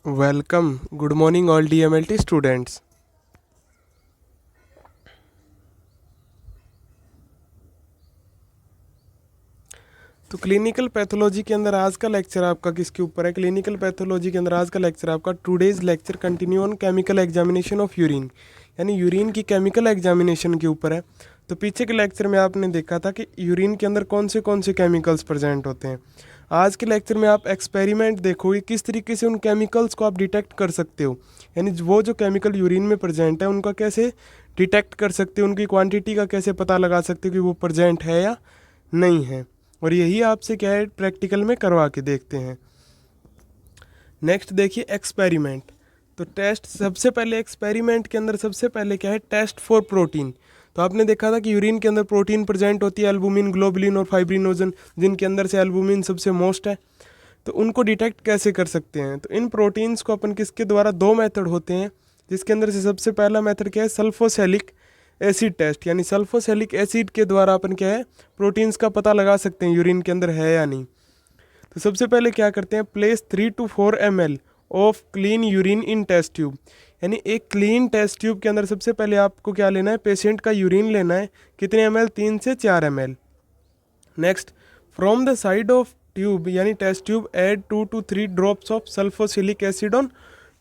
Welcome, good morning all DMLT students. तो clinical pathology के अंदर आज का लेक्चर आपका किसके ऊपर है? क्लिनिकल पैथोलॉजी के अंदर आज का लेक्चर आपका today's lecture continue on chemical examination of urine, यानी यूरिन की केमिकल एग्जामिनेशन के ऊपर है। तो पीछे के लेक्चर में आपने देखा था कि यूरिन के अंदर कौन से केमिकल्स प्रेजेंट होते हैं। आज के लेक्चर में आप एक्सपेरिमेंट देखोगे किस तरीके से उन केमिकल्स को आप डिटेक्ट कर सकते हो, यानी वो जो केमिकल यूरिन में प्रेजेंट है उनका कैसे डिटेक्ट कर सकते हो, उनकी क्वांटिटी का कैसे पता लगा सकते हो कि वो प्रेजेंट है या नहीं है। और यही आपसे क्या है प्रैक्टिकल में करवा के देखते हैं। नेक्स्ट देखिए एक्सपेरिमेंट। तो टेस्ट सबसे पहले एक्सपेरिमेंट के अंदर सबसे पहले क्या है, टेस्ट फॉर प्रोटीन। तो आपने देखा था कि यूरिन के अंदर प्रोटीन प्रेजेंट होती है, एल्बुमिन, ग्लोबुलिन और फाइब्रिनोजन, जिनके अंदर से एल्बुमिन सबसे मोस्ट है। तो उनको डिटेक्ट कैसे कर सकते हैं? तो इन प्रोटीन्स को अपन किसके द्वारा, दो मेथड होते हैं, जिसके अंदर से सबसे पहला मेथड क्या है, सल्फोसैलिक एसिड टेस्ट, यानी सल्फोसैलिक एसिड के द्वारा अपन क्या है प्रोटीन्स का पता लगा सकते हैं यूरिन के अंदर है या नहीं। तो सबसे पहले क्या करते हैं, place 3 to 4 ml of clean urine in test tube, यानी एक क्लीन टेस्ट ट्यूब के अंदर सबसे पहले आपको क्या लेना है, पेशेंट का यूरिन लेना है। कितने ml? 3 से 4 ml। Next, from the side of tube यानी test tube add 2 to 3 drops of sulfosalicylic acid on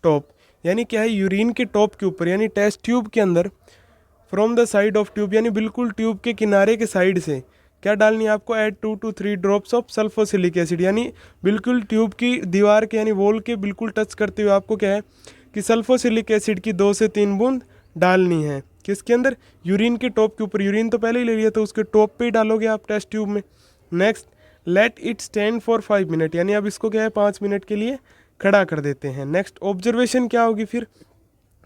top, यानी क्या है यूरिन के टॉप के ऊपर, यानी टेस्ट ट्यूब के अंदर from the side of tube, यानी बिल्कुल ट्यूब के किनारे के साइड से क्या डालनी है आपको, add 2 to 3 drops of sulfosalicylic acid, यानी बिल्कुल ट्यूब की दीवार के यानी वॉल के बिल्कुल टच करते हुए आपको क्या है कि सल्फोसिलिक एसिड की 2 से 3 बूंद डालनी है। किसके अंदर? यूरिन के टॉप के ऊपर। यूरिन तो पहले ही ले लिया तो उसके टॉप पे ही डालोगे आप टेस्ट ट्यूब में। Next, let it stand for 5 minute, यानी अब इसको क्या है 5 मिनट के लिए खड़ा कर देते हैं। नेक्स्ट, ऑब्जर्वेशन क्या होगी फिर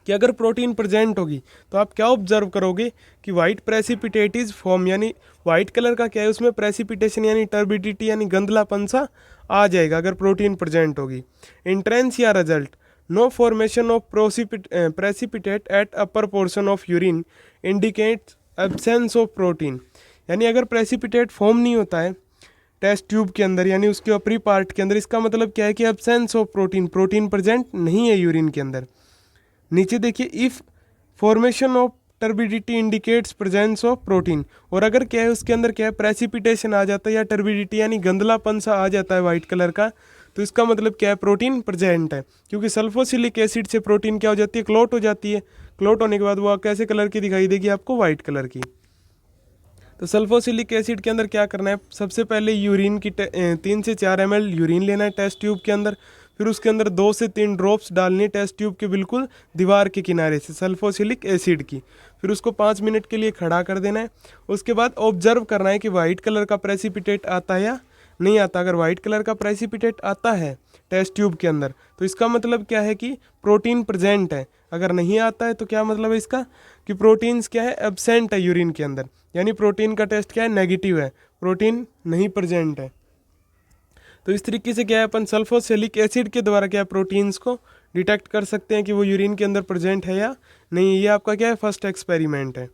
कि अगर प्रोटीन प्रेजेंट होगी तो आप क्या ऑब्जर्व करोगे कि वाइट प्रेसिपिटेट इज फॉर्म, यानी वाइट कलर का क्या है उसमें प्रेसिपिटेशन यानी टर्बिडिटी यानी गंदलापन सा आ जाएगा अगर प्रोटीन प्रेजेंट होगी। इंट्रेंस या result, no formation of precipitate at upper portion of urine indicates absence of protein, यानी अगर प्रेसिपिटेट फॉर्म नहीं होता है टेस्ट ट्यूब के अंदर यानी उसके ऊपरी पार्ट के अंदर, इसका मतलब क्या है कि absence of protein, protein present नहीं है यूरिन के अंदर। नीचे देखिए, if formation of turbidity indicates presence of protein, और अगर क्या है उसके अंदर क्या है प्रेसिपिटेशन आ जाता है या टर्बिडिटी यानी गंदलापन सा आ जाता है वाइट कलर का, तो इसका मतलब क्या है प्रोटीन प्रेजेंट है। क्योंकि सल्फोसिलिक एसिड से प्रोटीन क्या हो जाती है, क्लोट हो जाती है। क्लोट होने के बाद वो कैसे कलर की दिखाई देगी आपको, वाइट कलर की। तो सल्फोसिलिक एसिड के अंदर क्या करना है, सबसे पहले यूरिन की 3 से 4 ml यूरिन लेना है टेस्ट ट्यूब के अंदर, फिर उसके अंदर 2 से 3 ड्रॉप्स डालनी है टेस्ट ट्यूब के बिल्कुल दीवार के किनारे से सल्फोसिलिक एसिड की, फिर उसको 5 मिनट के लिए खड़ा कर देना है। उसके बाद ऑब्जर्व करना है कि वाइट कलर का प्रेसिपिटेट आता है या नहीं आता। अगर वाइट कलर का प्रेसिपिटेट आता है टेस्ट ट्यूब के अंदर तो इसका मतलब क्या है कि प्रोटीन प्रेजेंट है। अगर नहीं आता है तो क्या मतलब है इसका कि प्रोटीन्स क्या है, एब्सेंट है यूरिन के अंदर, यानी प्रोटीन का टेस्ट क्या है, नेगेटिव है, प्रोटीन नहीं प्रेजेंट है। तो इस तरीके से क्या है अपन सल्फोसिलिक एसिड के द्वारा क्या प्रोटीन्स को डिटेक्ट कर सकते हैं कि वो यूरिन के अंदर प्रेजेंट है या नहीं। ये आपका क्या है फर्स्ट एक्सपेरिमेंट है।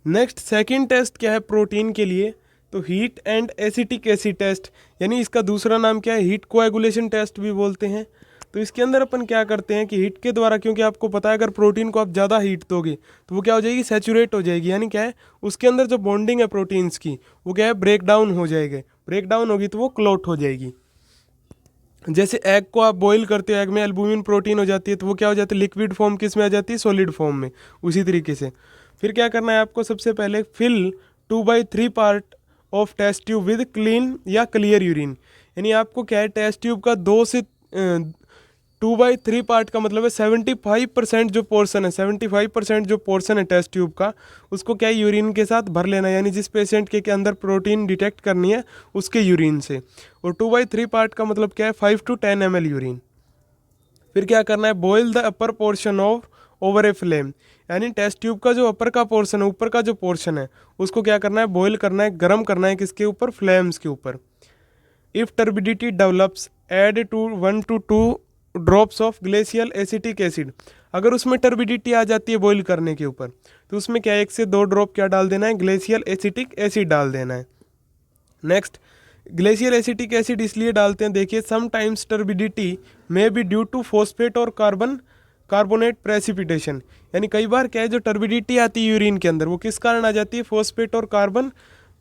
नेक्स्ट सेकंड टेस्ट क्या है प्रोटीन के लिए, तो heat and acetic acid test, यानी इसका दूसरा नाम क्या है, हीट कोएगुलेशन टेस्ट भी बोलते हैं। तो इसके अंदर अपन क्या करते हैं कि हीट के द्वारा, क्योंकि आपको पता है अगर प्रोटीन को आप ज़्यादा हीट दोगे तो वो क्या हो जाएगी, सैचुरेट हो जाएगी, यानी क्या है उसके अंदर जो बॉन्डिंग है प्रोटीन्स की वो क्या है ब्रेक डाउन हो जाएगी। ब्रेक डाउन होगी तो वो क्लॉट हो जाएगी। जैसे एग को आप बॉईल करते हो, एग में एल्बुमिन प्रोटीन हो जाती है तो वो क्या हो जाती है लिक्विड फॉर्म किस में आ जाती है, सॉलिड फॉर्म में। उसी तरीके से फिर क्या करना है आपको, सबसे पहले fill 2/3 part of test tube with clean या क्लियर यूरिन, यानी आपको क्या है टेस्ट ट्यूब का 2/3 पार्ट का मतलब है 75% जो पोर्शन है, 75% जो पोर्शन है टेस्ट ट्यूब का उसको क्या है यूरिन के साथ भर लेना है, यानी जिस पेशेंट के अंदर प्रोटीन डिटेक्ट करनी है उसके यूरिन से। और 2/3 पार्ट का मतलब क्या है 5 to 10 ml यूरिन। फिर क्या करना है, boil the upper portion of over a flame, यानी टेस्ट ट्यूब का जो अपर का पोर्शन है, ऊपर का जो पोर्शन है उसको क्या करना है, बॉयल करना है, गर्म करना है, किसके ऊपर, फ्लेम्स के ऊपर। If turbidity develops add to 1 to 2 drops of glacial acetic acid, अगर उसमें टर्बिडिटी आ जाती है बॉईल करने के ऊपर, तो उसमें क्या है, 1 से 2 ड्रॉप क्या डाल देना है, ग्लेशियल एसिटिक एसिड डाल देना है। नेक्स्ट, ग्लेशियल एसिटिक एसिड इसलिए डालते हैं, देखिए, sometimes turbidity may be due to phosphate और कार्बोनेट प्रेसिपिटेशन। यानी कई बार क्या है, जो टर्बिडिटी आती है यूरिन के अंदर, वो किस कारण आ जाती है, फॉस्फेट और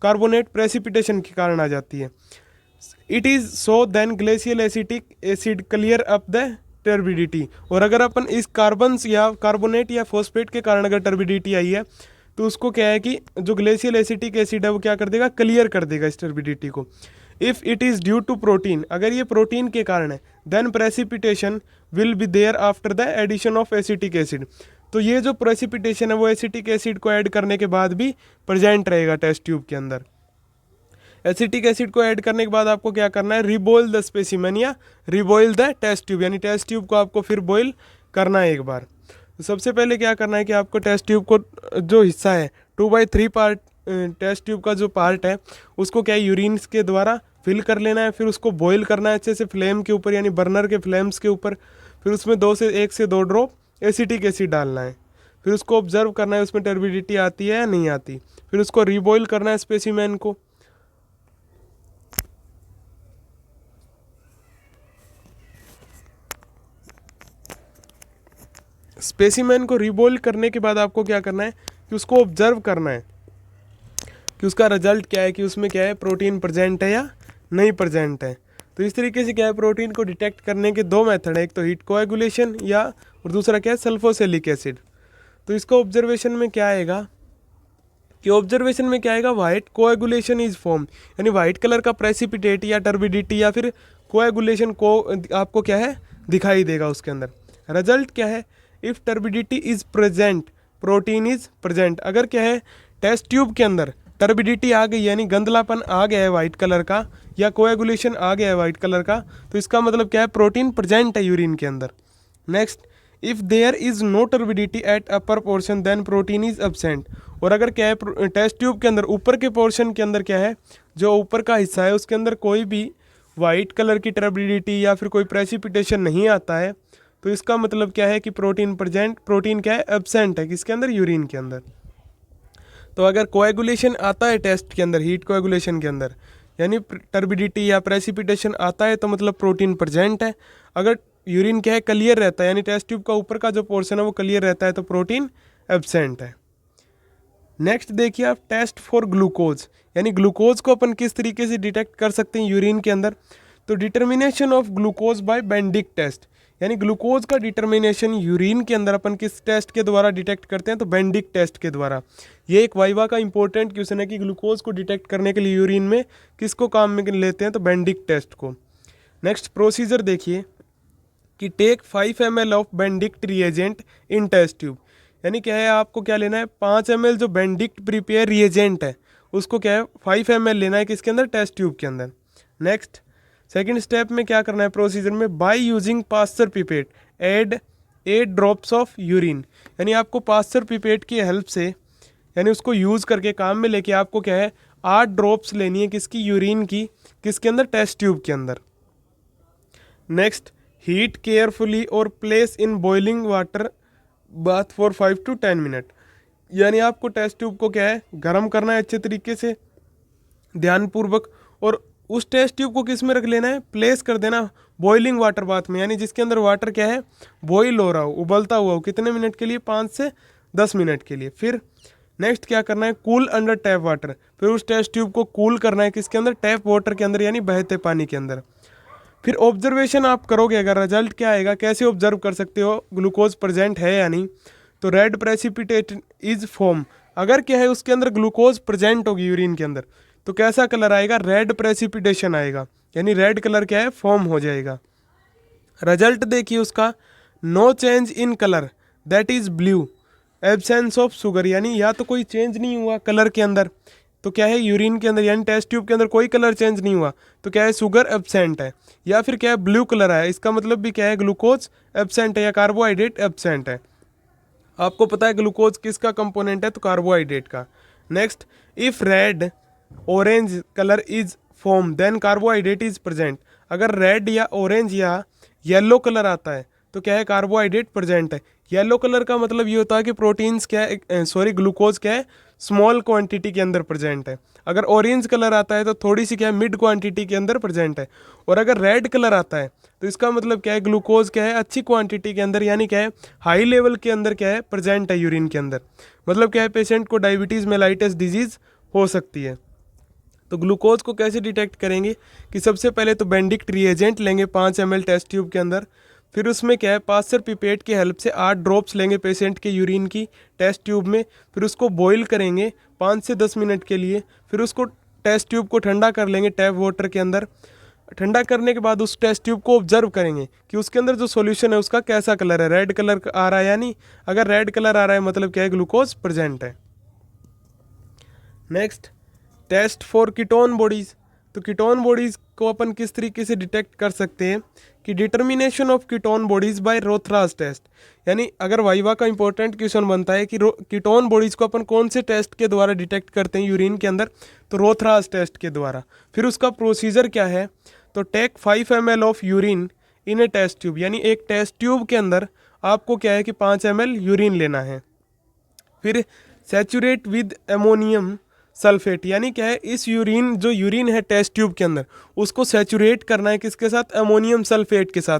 कार्बोनेट प्रेसिपिटेशन के कारण आ जाती है। It is so then glacial acetic acid clear up the turbidity. और अगर अपन इस कार्बन्स या कार्बोनेट या फॉस्फेट के कारण अगर टर्बिडिटी आई है, तो उसको क्या है कि जो ग्लेशियल एसिटिक एसिड है वो क्या कर देगा, क्लियर कर देगा इस टर्बिडिटी को। If it is due to protein, अगर ये प्रोटीन के कारण है, then precipitation will be there after the addition of acetic acid. तो ये जो प्रेसिपिटेशन है वो एसिटिक एसिड को ऐड करने के बाद भी प्रेजेंट रहेगा टेस्ट ट्यूब के अंदर। एसिटिक एसिड को ऐड करने के बाद आपको क्या करना है, रिबॉयल द स्पेसिमेन या रिबॉयल द टेस्ट ट्यूब, यानी टेस्ट ट्यूब को आपको फिर बॉयल करना है एक बार। तो सबसे पहले क्या करना है कि आपको टेस्ट ट्यूब को जो हिस्सा है 2/3 पार्ट, टेस्ट ट्यूब का जो पार्ट है उसको क्या है, यूरिन के द्वारा फिल कर लेना है। फिर उसको बॉयल करना है अच्छे से फ्लेम के ऊपर, यानी बर्नर के फ्लेम्स के ऊपर। फिर उसमें 1 से 2 ड्रॉप एसिटिक एसिड डालना है। फिर उसको ऑब्जर्व करना है उसमें टर्बिडिटी आती है या नहीं आती। फिर उसको रिबॉयल करना है स्पेसिमेन को। स्पेसिमेन को रिबॉयल करने के बाद आपको क्या करना है कि उसको ऑब्जर्व करना है कि उसका रिजल्ट क्या है, कि उसमें क्या है, प्रोटीन प्रेजेंट है या नहीं प्रेजेंट है। तो इस तरीके से क्या है, प्रोटीन को डिटेक्ट करने के 2 मेथड है, एक तो हीट कोएगुलेशन या और दूसरा क्या है, सल्फोसेलिक एसिड। तो इसको ऑब्जर्वेशन में क्या आएगा कि ऑब्जर्वेशन में क्या आएगा, वाइट कोएगुलेशन इज फॉर्म, यानी वाइट कलर का प्रेसिपिटेट या टर्बिडिटी या फिर कोएगुलेशन को आपको क्या है, दिखाई देगा उसके अंदर। रिजल्ट क्या है, if turbidity is present protein is present. अगर क्या है, टेस्ट ट्यूब के अंदर टर्बिडिटी आ गई, यानी गंदलापन आ गया है वाइट कलर का, या कोएगुलेशन आ गया है वाइट कलर का, तो इसका मतलब क्या है, प्रोटीन प्रेजेंट है यूरिन के अंदर। Next, if there is no turbidity at upper portion then protein is absent. और अगर क्या है, टेस्ट ट्यूब के अंदर ऊपर के पोर्शन के अंदर क्या है, जो ऊपर का हिस्सा है उसके अंदर कोई भी वाइट कलर की टर्बिडिटी या फिर कोई प्रेसिपिटेशन नहीं आता है, तो इसका मतलब क्या है कि प्रोटीन क्या है, एब्सेंट है किसके अंदर, यूरिन के अंदर। तो अगर कोएगुलेशन आता है टेस्ट के अंदर, हीट कोएगुलेशन के अंदर, यानी टर्बिडिटी या प्रेसिपिटेशन आता है, तो मतलब प्रोटीन प्रेजेंट है। अगर यूरिन क्या है, क्लियर रहता है, यानी टेस्ट ट्यूब का ऊपर का जो पोर्शन है वो क्लियर रहता है, तो प्रोटीन एब्सेंट है। नेक्स्ट देखिए आप, टेस्ट फॉर ग्लूकोज, यानी ग्लूकोज को अपन किस तरीके से डिटेक्ट कर सकते हैं यूरिन के अंदर। तो determination of glucose by Benedict test, यानी ग्लूकोज का डिटर्मिनेशन यूरिन के अंदर अपन किस टेस्ट के द्वारा डिटेक्ट करते हैं, तो बेंडिक टेस्ट के द्वारा। ये एक वाइवा का इंपॉर्टेंट क्वेश्चन है कि ग्लूकोज को डिटेक्ट करने के लिए यूरिन में किसको काम में लेते हैं, तो बेंडिक टेस्ट को। नेक्स्ट प्रोसीजर देखिए कि take 5 ml of Benedict reagent in test tube, यानी क्या है, आपको क्या लेना है, 5 ml जो बेंडिक्ट प्रिपेयर रिएजेंट है उसको क्या है 5 ml लेना है किसके अंदर, टेस्ट ट्यूब के अंदर। नेक्स्ट सेकंड स्टेप में क्या करना है प्रोसीजर में, by using Pasteur pipette add 8 drops of urine, यानी आपको पास्चर पिपेट की हेल्प से, यानी उसको यूज़ करके काम में लेके आपको क्या है 8 ड्रॉप्स लेनी है किसकी, यूरिन की, किसके अंदर, टेस्ट ट्यूब के अंदर। नेक्स्ट, हीट केयरफुली और place in boiling water bath for 5 to 10 minute, यानी आपको टेस्ट ट्यूब को क्या है गर्म करना है अच्छे तरीके से ध्यानपूर्वक, और उस टेस्ट ट्यूब को किस में रख लेना है, प्लेस कर देना बॉइलिंग वाटर बाथ में, यानी जिसके अंदर वाटर क्या है बॉइल हो रहा हो, उबलता हुआ हो, कितने मिनट के लिए, 5 से 10 मिनट के लिए। फिर नेक्स्ट क्या करना है, कूल अंडर टैप वाटर, फिर उस टेस्ट ट्यूब को कूल करना है किसके अंदर, टैप वाटर के अंदर, यानी बहते पानी के अंदर। फिर ऑब्जर्वेशन आप करोगे, अगर रिजल्ट क्या आएगा, कैसे ऑब्जर्व कर सकते हो ग्लूकोज प्रेजेंट है या नहीं, तो रेड प्रेसिपिटेट इज फॉर्म, अगर क्या है उसके अंदर ग्लूकोज प्रेजेंट होगी यूरिन के अंदर, तो कैसा कलर आएगा, रेड प्रेसिपिटेशन आएगा, यानी रेड कलर क्या है, फॉर्म हो जाएगा। रिजल्ट देखिए उसका, no change in colour that is blue, absence of sugar, यानी या तो कोई चेंज नहीं हुआ कलर के अंदर, तो क्या है यूरिन के अंदर, यानी टेस्ट ट्यूब के अंदर कोई कलर चेंज नहीं हुआ, तो क्या है शुगर एब्सेंट है, या फिर क्या है ब्लू कलर आया, इसका मतलब भी क्या है ग्लूकोज एब्सेंट है या कार्बोहाइड्रेट एब्सेंट है। आपको पता है ग्लूकोज किसका कंपोनेंट है, तो कार्बोहाइड्रेट का। Next, if red orange colour is form then carbohydrate is present, अगर रेड या ऑरेंज या येलो कलर आता है तो क्या है कार्बोहाइड्रेट प्रेजेंट है, येलो कलर का मतलब ये होता है कि प्रोटीन्स क्या है, सॉरी ग्लूकोज क्या है, स्मॉल क्वांटिटी के अंदर प्रेजेंट है। अगर ऑरेंज कलर आता है तो थोड़ी सी क्या है, मिड क्वांटिटी के अंदर प्रेजेंट है। और अगर रेड कलर आता है तो इसका मतलब क्या है, ग्लूकोज क्या है, अच्छी क्वांटिटी के अंदर, यानी क्या है, हाई लेवल के अंदर क्या है, प्रेजेंट है यूरिन के अंदर। मतलब क्या है, पेशेंट को डायबिटीज़ मेलाइटस डिजीज़ हो सकती है। तो ग्लूकोज को कैसे डिटेक्ट करेंगे कि सबसे पहले तो बेंडिक्ट रिएजेंट लेंगे 5 ml टेस्ट ट्यूब के अंदर। फिर उसमें क्या है, पास्चर पिपेट की हेल्प से 8 ड्रॉप्स लेंगे पेशेंट के यूरिन की टेस्ट ट्यूब में। फिर उसको बॉईल करेंगे 5 से 10 मिनट के लिए। फिर उसको टेस्ट ट्यूब को ठंडा कर लेंगे टैप वाटर के अंदर। ठंडा करने के बाद उस टेस्ट ट्यूब को ऑब्जर्व करेंगे कि उसके अंदर जो सॉल्यूशन है उसका कैसा कलर है, रेड कलर आ रहा है या नहीं। अगर रेड कलर आ रहा है मतलब क्या है, ग्लूकोज प्रेजेंट है। Next, test for ketone bodies. तो कीटोन बॉडीज़ को अपन किस तरीके से डिटेक्ट कर सकते हैं कि determination of ketone bodies by Rothera's test. यानी अगर वाइवा का इंपॉर्टेंट क्वेश्चन बनता है कि कीटोन बॉडीज़ को अपन कौन से टेस्ट के द्वारा डिटेक्ट करते हैं यूरिन के अंदर, तो रोथरास टेस्ट के द्वारा। फिर उसका प्रोसीजर क्या है, तो take 5 ml of urine in a test tube. यानी एक टेस्ट ट्यूब के अंदर आपको क्या है कि 5 ml यूरिन लेना है। फिर सैचुरेट विद एमोनियम सल्फेट, यानी क्या है, इस यूरिन जो यूरिन है टेस्ट ट्यूब के अंदर उसको सैचुरेट करना है किसके साथ, अमोनियम सल्फेट के साथ।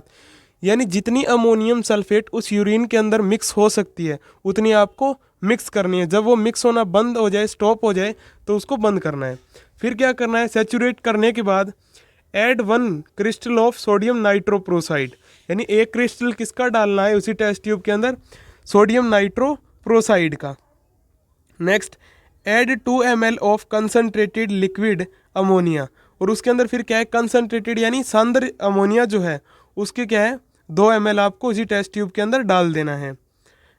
यानी जितनी अमोनियम सल्फेट उस यूरिन के अंदर मिक्स हो सकती है उतनी आपको मिक्स करनी है। जब वो मिक्स होना बंद हो जाए, स्टॉप हो जाए, तो उसको बंद करना है। फिर क्या करना है, सैचुरेट करने के बाद add 1 crystal of sodium nitroprusside. यानी एक क्रिस्टल किसका डालना है उसी टेस्ट ट्यूब के अंदर, सोडियम नाइट्रोप्रोसाइड का। Next, add 2 ml of concentrated liquid ammonia. और उसके अंदर फिर क्या है, कंसनट्रेटेड यानी सांद्र अमोनिया जो है उसके क्या है, 2 ml आपको इसी टेस्ट ट्यूब के अंदर डाल देना है।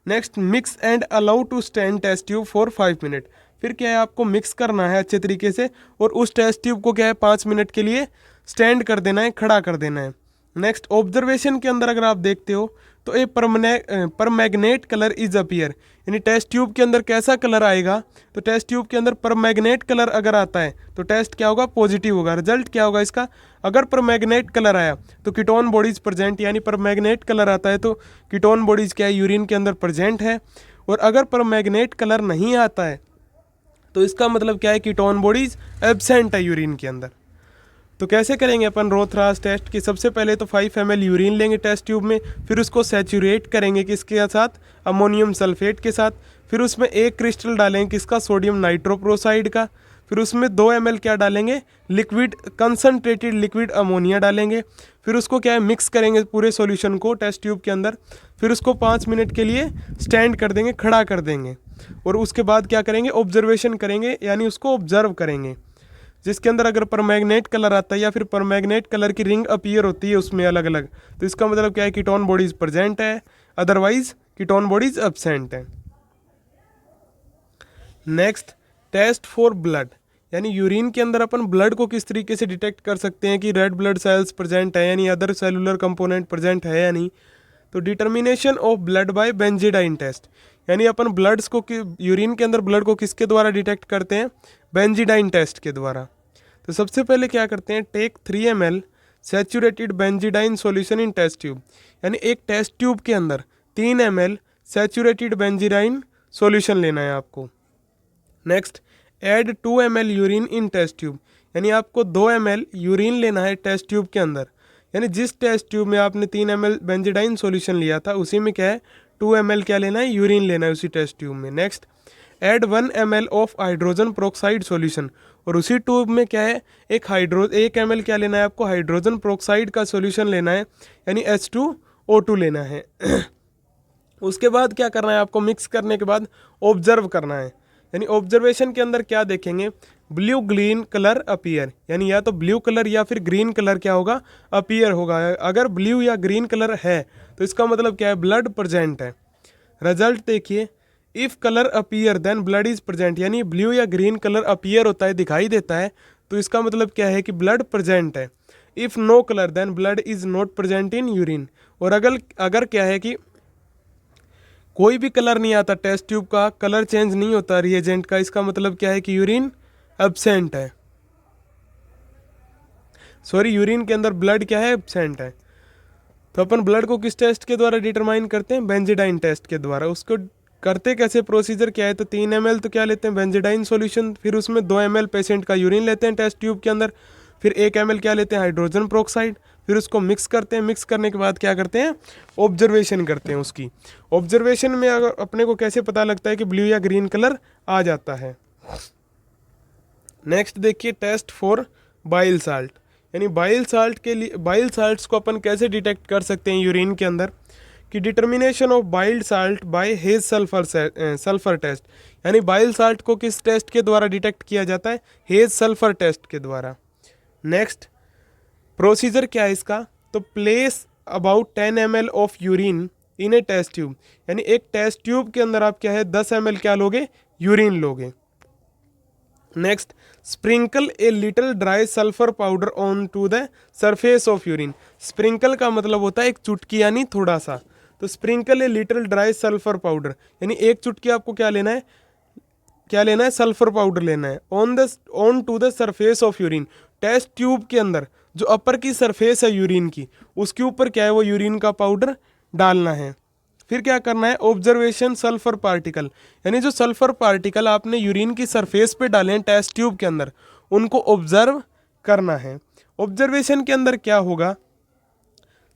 Next, mix and allow to stand test tube for 5 minute. फिर क्या है, आपको मिक्स करना है अच्छे तरीके से और उस टेस्ट ट्यूब को क्या है 5 मिनट के लिए स्टैंड कर देना है, खड़ा कर देना है। नेक्स्ट, ऑब्जर्वेशन के अंदर अगर आप देखते हो तो ए परमैग्नेट कलर इज अपीयर। यानी टेस्ट ट्यूब के अंदर कैसा कलर आएगा, तो टेस्ट ट्यूब के अंदर परमैग्नेट कलर अगर आता है तो टेस्ट क्या होगा, पॉजिटिव होगा। रिजल्ट क्या होगा इसका, अगर परमैग्नेट कलर आया तो कीटोन बॉडीज प्रेजेंट, यानी परमैग्नेट कलर आता है तो कीटोन बॉडीज क्या है, यूरिन के अंदर प्रेजेंट है। और अगर परमैग्नेट कलर नहीं आता है तो इसका मतलब क्या है, कीटोन बॉडीज एब्सेंट है यूरिन के अंदर। तो कैसे करेंगे अपन रोथरास टेस्ट की, सबसे पहले तो 5 ml यूरिन लेंगे टेस्ट ट्यूब में। फिर उसको सैचुरेट करेंगे किसके साथ, अमोनियम सल्फेट के साथ। फिर उसमें एक क्रिस्टल डालेंगे किसका, सोडियम नाइट्रोप्रोसाइड का। फिर उसमें 2 ml क्या डालेंगे, लिक्विड कंसनट्रेटेड लिक्विड अमोनिया डालेंगे। फिर उसको क्या है, मिक्स करेंगे पूरे सॉल्यूशन को टेस्ट ट्यूब के अंदर। फिर उसको 5 मिनट के लिए स्टैंड कर देंगे, खड़ा कर देंगे। और उसके बाद क्या करेंगे, ऑब्जर्वेशन करेंगे, यानी उसको ऑब्जर्व करेंगे। जिसके अंदर अगर परमैग्नेट कलर आता है या फिर परमैग्नेट कलर की रिंग अपीयर होती है उसमें अलग अलग, तो इसका मतलब क्या है, कीटोन बॉडीज प्रेजेंट है, अदरवाइज कीटोन बॉडीज एब्सेंट है। Next, test for blood. यानी यूरिन के अंदर अपन ब्लड को किस तरीके से डिटेक्ट कर सकते हैं कि रेड ब्लड सेल्स प्रेजेंट है यानी अदर सेलुलर कंपोनेंट प्रेजेंट है या नहीं। तो determination of blood by benzidine test. यानी अपन ब्लड्स को यूरिन के अंदर ब्लड को किसके द्वारा डिटेक्ट करते हैं, बेंजीडाइन टेस्ट के द्वारा। तो सबसे पहले क्या करते हैं, take 3 ml saturated benzidine solution in test tube. यानी एक टेस्ट ट्यूब के अंदर 3 ml सैचुरेटेड बेंजीडाइन सॉल्यूशन लेना है आपको। Next, add 2 ml urine in test tube. यानी आपको 2 ml यूरिन लेना है टेस्ट ट्यूब के अंदर। यानी जिस टेस्ट ट्यूब में आपने 3 ml बेंजीडाइन सॉल्यूशन लिया था उसी में क्या है, 2 ml क्या लेना है, यूरिन लेना है उसी टेस्ट ट्यूब में। Next, add 1 ml of hydrogen peroxide solution. और उसी ट्यूब में क्या है, 1 ml क्या लेना है आपको, हाइड्रोजन प्रोक्साइड का सॉल्यूशन लेना है, यानी H2O2 लेना है। उसके बाद क्या करना है आपको, मिक्स करने के बाद ऑब्जर्व करना है। यानी ऑब्जर्वेशन के अंदर क्या देखेंगे, ब्लू ग्रीन कलर अपीयर। यानी या तो ब्लू कलर या फिर ग्रीन कलर क्या होगा, अपीयर होगा। अगर ब्लू या ग्रीन कलर है तो इसका मतलब क्या है, ब्लड प्रेजेंट है। रिजल्ट देखिए, if colour appear then blood is present. यानी ब्लू या ग्रीन कलर अपीयर होता है, दिखाई देता है, तो इसका मतलब क्या है कि ब्लड प्रेजेंट है। If no colour then blood is not present in urine. और अगर क्या है कि कोई भी कलर नहीं आता, टेस्ट ट्यूब का कलर चेंज नहीं होता रिएजेंट का, इसका मतलब क्या है कि यूरिन एब्सेंट है, सॉरी यूरिन के अंदर ब्लड क्या है, एब्सेंट है। तो अपन ब्लड को किस टेस्ट के द्वारा डिटरमाइन करते हैं? बेंजीडाइन टेस्ट के द्वारा। उसको करते कैसे, प्रोसीजर क्या है? तो 3 ml तो क्या लेते हैं? बेंजीडाइन सॉल्यूशन। फिर उसमें 2 ml पेशेंट का यूरिन लेते हैं टेस्ट ट्यूब के अंदर। फिर 1 ml क्या लेते हैं? Hydrogen peroxide. फिर उसको मिक्स करते हैं। मिक्स करने के बाद क्या करते हैं? ऑब्जर्वेशन करते हैं उसकी। ऑब्जर्वेशन में अगर अपने को कैसे पता लगता है कि ब्लू या ग्रीन कलर आ जाता है? नेक्स्ट देखिए, टेस्ट फॉर बाइल साल्ट। यानी बाइल साल्ट के लिए, बाइल साल्ट्स को अपन कैसे डिटेक्ट कर सकते हैं यूरिन के अंदर? कि determination of bile salt by Hay's sulphur test. यानी बाइल साल्ट को किस टेस्ट के द्वारा डिटेक्ट किया जाता है? हेज सल्फर टेस्ट के द्वारा। नेक्स्ट प्रोसीजर क्या है इसका? तो place about 10 ml of urine in a test tube. यानी एक टेस्ट ट्यूब के अंदर आप क्या है 10 ml क्या लोगे? यूरिन लोगे। Next sprinkle a little dry sulphur powder on to the surface of urine. Sprinkle का मतलब होता है एक चुटकी यानी थोड़ा सा। तो sprinkle a little dry sulphur powder, यानी एक चुटकी आपको क्या लेना है? क्या लेना है? सल्फर पाउडर लेना है। On to the surface of urine. Test tube के अंदर जो अपर की सरफेस है यूरिन की, उसके ऊपर क्या है? वो यूरिन का पाउडर डालना है। फिर क्या करना है? Observation sulphur particle. यानी जो सल्फर पार्टिकल आपने यूरिन की सरफेस पे डाले हैं टेस्ट ट्यूब के अंदर, उनको ऑब्जर्व करना है। ऑब्जर्वेशन के अंदर क्या होगा?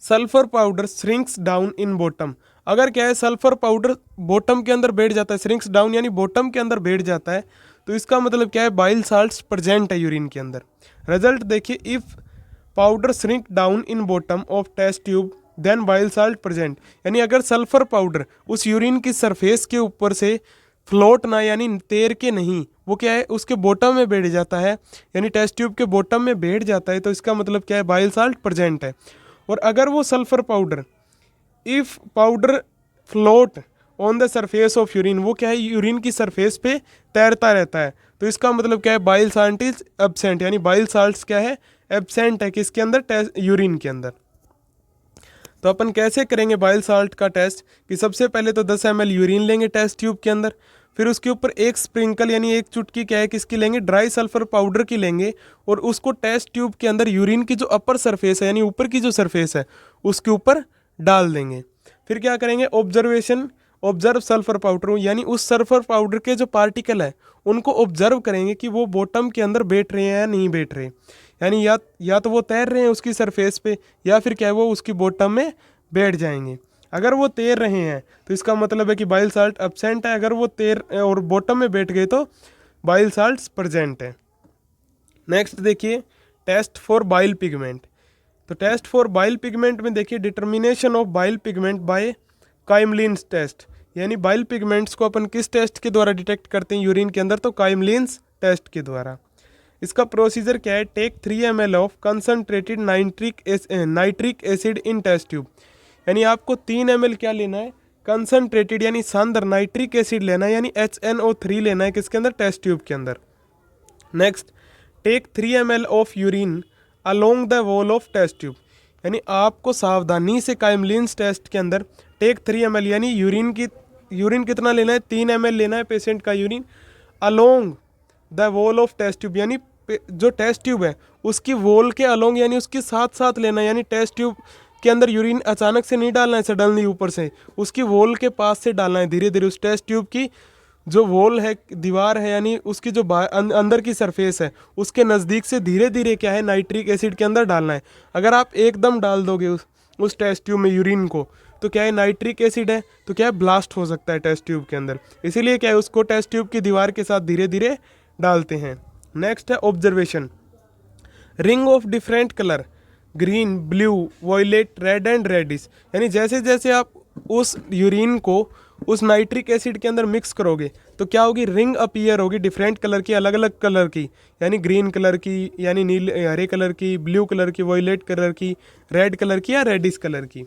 Sulphur powder shrinks down in bottom. अगर क्या है सल्फर पाउडर बॉटम के अंदर बैठ जाता है, श्रिंक्स डाउन यानी बॉटम के अंदर बैठ जाता है, तो इसका मतलब क्या है? बाइल साल्ट्स प्रेजेंट है यूरिन के अंदर। रिजल्ट देखिए, if powder shrink down in bottom of test tube then bile salt present. यानी अगर सल्फर पाउडर उस यूरिन की सरफेस के ऊपर से फ्लोट ना यानी तैर के नहीं, वो क्या है उसके बॉटम में बैठ जाता है, यानी टेस्ट ट्यूब के बॉटम में बैठ जाता है, तो इसका मतलब क्या है? बाइल साल्ट प्रेजेंट है। और अगर वो sulphur powder, if powder float on the surface of urine, वो क्या है? यूरिन की सरफेस पे तैरता रहता है, तो इसका मतलब क्या है? Bile salt is absent. यानी बाइल साल्ट्स क्या है? एब्सेंट है किसके अंदर? यूरिन के अंदर। तो अपन कैसे करेंगे बाइल साल्ट का टेस्ट? कि सबसे पहले तो 10 ml यूरिन लेंगे टेस्ट ट्यूब के अंदर। फिर उसके ऊपर एक स्प्रिंकल यानी एक चुटकी क्या है किसकी लेंगे? ड्राई सल्फर पाउडर की लेंगे। और उसको टेस्ट ट्यूब के अंदर यूरिन की जो अपर सरफेस है यानी ऊपर की जो सरफेस है उसके ऊपर डाल देंगे। फिर क्या करेंगे? ऑब्जर्वेशन, ऑब्जर्व सल्फर पाउडर, यानी उस सल्फर पाउडर के जो पार्टिकल है उनको ऑब्जर्व करेंगे कि वो बॉटम के अंदर बैठ रहे हैं या नहीं बैठ रहे। यानी या तो वो तैर रहे हैं उसकी सरफेस पे, या फिर क्या है वो उसकी बॉटम में बैठ जाएंगे। अगर वो तैर रहे हैं तो इसका मतलब है कि बाइल साल्ट एब्सेंट है। अगर वो तैर और बॉटम में बैठ गए तो बाइल साल्ट्स प्रेजेंट है। नेक्स्ट देखिए, टेस्ट फॉर बाइल पिगमेंट। तो टेस्ट फॉर बाइल पिगमेंट में देखिए, determination of bile pigment by Gmelin's test. यानी बाइल पिगमेंट्स को अपन किस टेस्ट के द्वारा डिटेक्ट करते हैं यूरिन के अंदर? तो काइमलिन्स टेस्ट के द्वारा। इसका प्रोसीजर क्या है? Take 3 ml of concentrated nitric acid in test tube. यानी आपको 3 ml क्या लेना है? कंसनट्रेटेड यानी सांद्र नाइट्रिक एसिड लेना है, यानी HNO3 लेना है किसके अंदर? टेस्ट ट्यूब के अंदर। Next, take 3 ml of urine along the wall of test tube. यानी आपको सावधानी से काइमलिन्स टेस्ट के अंदर टेक 3 ml यानी यूरिन कितना लेना है? 3 ml लेना है पेशेंट का urine along the wall of test tube. यानी जो टेस्ट ट्यूब है उसकी वॉल के अलोंग यानी उसके साथ साथ लेना है। यानी टेस्ट ट्यूब के अंदर यूरिन अचानक से नहीं डालना है सडनली ऊपर से, उसकी वॉल के पास से डालना है धीरे धीरे। उस टेस्ट ट्यूब की जो वॉल है, दीवार है, यानी उसकी जो अंदर की सरफेस है उसके नज़दीक से धीरे धीरे क्या है नाइट्रिक एसिड के अंदर डालना है। अगर आप एकदम डाल दोगे उस टेस्ट ट्यूब में यूरिन को, तो क्या है नाइट्रिक एसिड है तो क्या है ब्लास्ट हो सकता है टेस्ट ट्यूब के अंदर। इसीलिए क्या है उसको टेस्ट ट्यूब की दीवार के साथ धीरे धीरे डालते हैं। नेक्स्ट है observation, ring of different colour green, blue, violet, red and reddish. यानी जैसे जैसे आप उस यूरिन को उस नाइट्रिक एसिड के अंदर मिक्स करोगे तो क्या होगी? रिंग अपीयर होगी डिफरेंट कलर की, अलग अलग कलर की। यानी ग्रीन कलर की, यानी नीले हरे कलर की, ब्लू कलर की, वॉयलेट कलर की, रेड कलर की या रेडिश कलर की।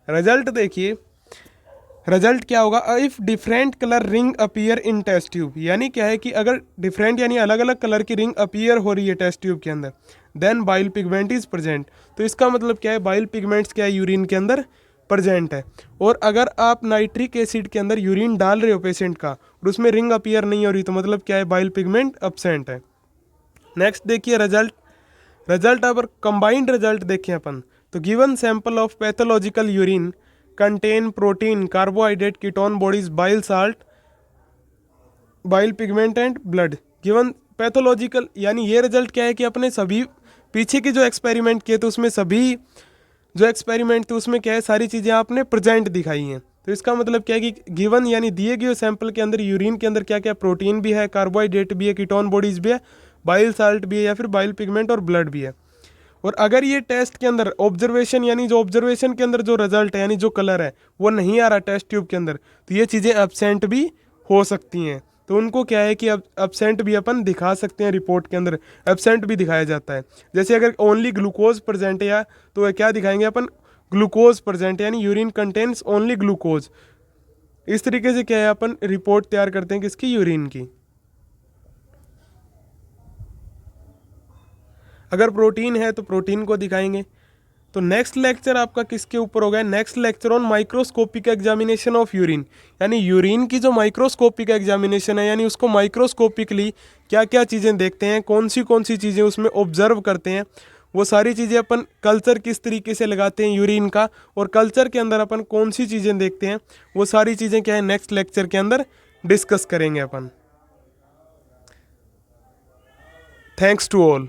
रिजल्ट देखिए, रिजल्ट क्या होगा? If different colour ring appear in test tube. यानी क्या है कि अगर डिफरेंट यानी अलग अलग कलर की रिंग अपीयर हो रही है टेस्ट ट्यूब के अंदर, then bile pigment is present. तो इसका मतलब क्या है? बाइल पिगमेंट्स क्या है यूरिन के अंदर प्रेजेंट है। और अगर आप नाइट्रिक एसिड के अंदर यूरिन डाल रहे हो पेशेंट का और उसमें रिंग अपीयर नहीं हो रही, तो मतलब क्या है? बाइल पिगमेंट एब्सेंट है। नेक्स्ट देखिए रिजल्ट, अगर कंबाइंड रिजल्ट देखें अपन तो given sample of pathological urine contain protein, carbohydrate, ketone bodies, bile salt, bile pigment and blood. Given pathological यानी ये रिजल्ट क्या है कि अपने सभी पीछे के जो एक्सपेरिमेंट किए थे उसमें सभी जो एक्सपेरिमेंट थे उसमें क्या है, सारी चीज़ें आपने प्रेजेंट दिखाई हैं। तो इसका मतलब क्या है कि गिवन यानी दिए गए सैंपल के अंदर यूरिन के अंदर क्या क्या प्रोटीन भी है, कार्बोहाइड्रेट भी है, कीटोन बॉडीज भी है, बाइल साल्ट भी है या फिर बाइल पिगमेंट और ब्लड भी है। और अगर ये टेस्ट के अंदर ऑब्जर्वेशन यानी जो ऑब्जर्वेशन के अंदर जो रिजल्ट है यानी जो कलर है वो नहीं आ रहा टेस्ट ट्यूब के अंदर, तो ये चीज़ें एब्सेंट भी हो सकती हैं। तो उनको क्या है कि अब एब्सेंट भी अपन दिखा सकते हैं, रिपोर्ट के अंदर एब्सेंट भी दिखाया जाता है। जैसे अगर ओनली ग्लूकोज प्रेजेंट है या तो क्या दिखाएंगे अपन, ग्लूकोज प्रेजेंट यानी यूरिन कंटेन्स ओनली ग्लूकोज। इस तरीके से क्या है अपन रिपोर्ट तैयार करते हैं किसकी, यूरिन की। अगर प्रोटीन है तो प्रोटीन को दिखाएंगे। तो नेक्स्ट लेक्चर आपका किसके ऊपर होगा, next lecture on microscopic examination of urine, यानी यूरिन की जो माइक्रोस्कोपिक एग्जामिनेशन है यानी उसको माइक्रोस्कोपिकली क्या क्या चीज़ें देखते हैं, कौन सी चीज़ें उसमें ऑब्जर्व करते हैं, वो सारी चीज़ें अपन कल्चर किस तरीके से लगाते हैं यूरिन का, और कल्चर के अंदर अपन कौन सी चीज़ें देखते हैं, वो सारी चीज़ें क्या है नेक्स्ट लेक्चर के अंदर डिस्कस करेंगे अपन। Thanks to all.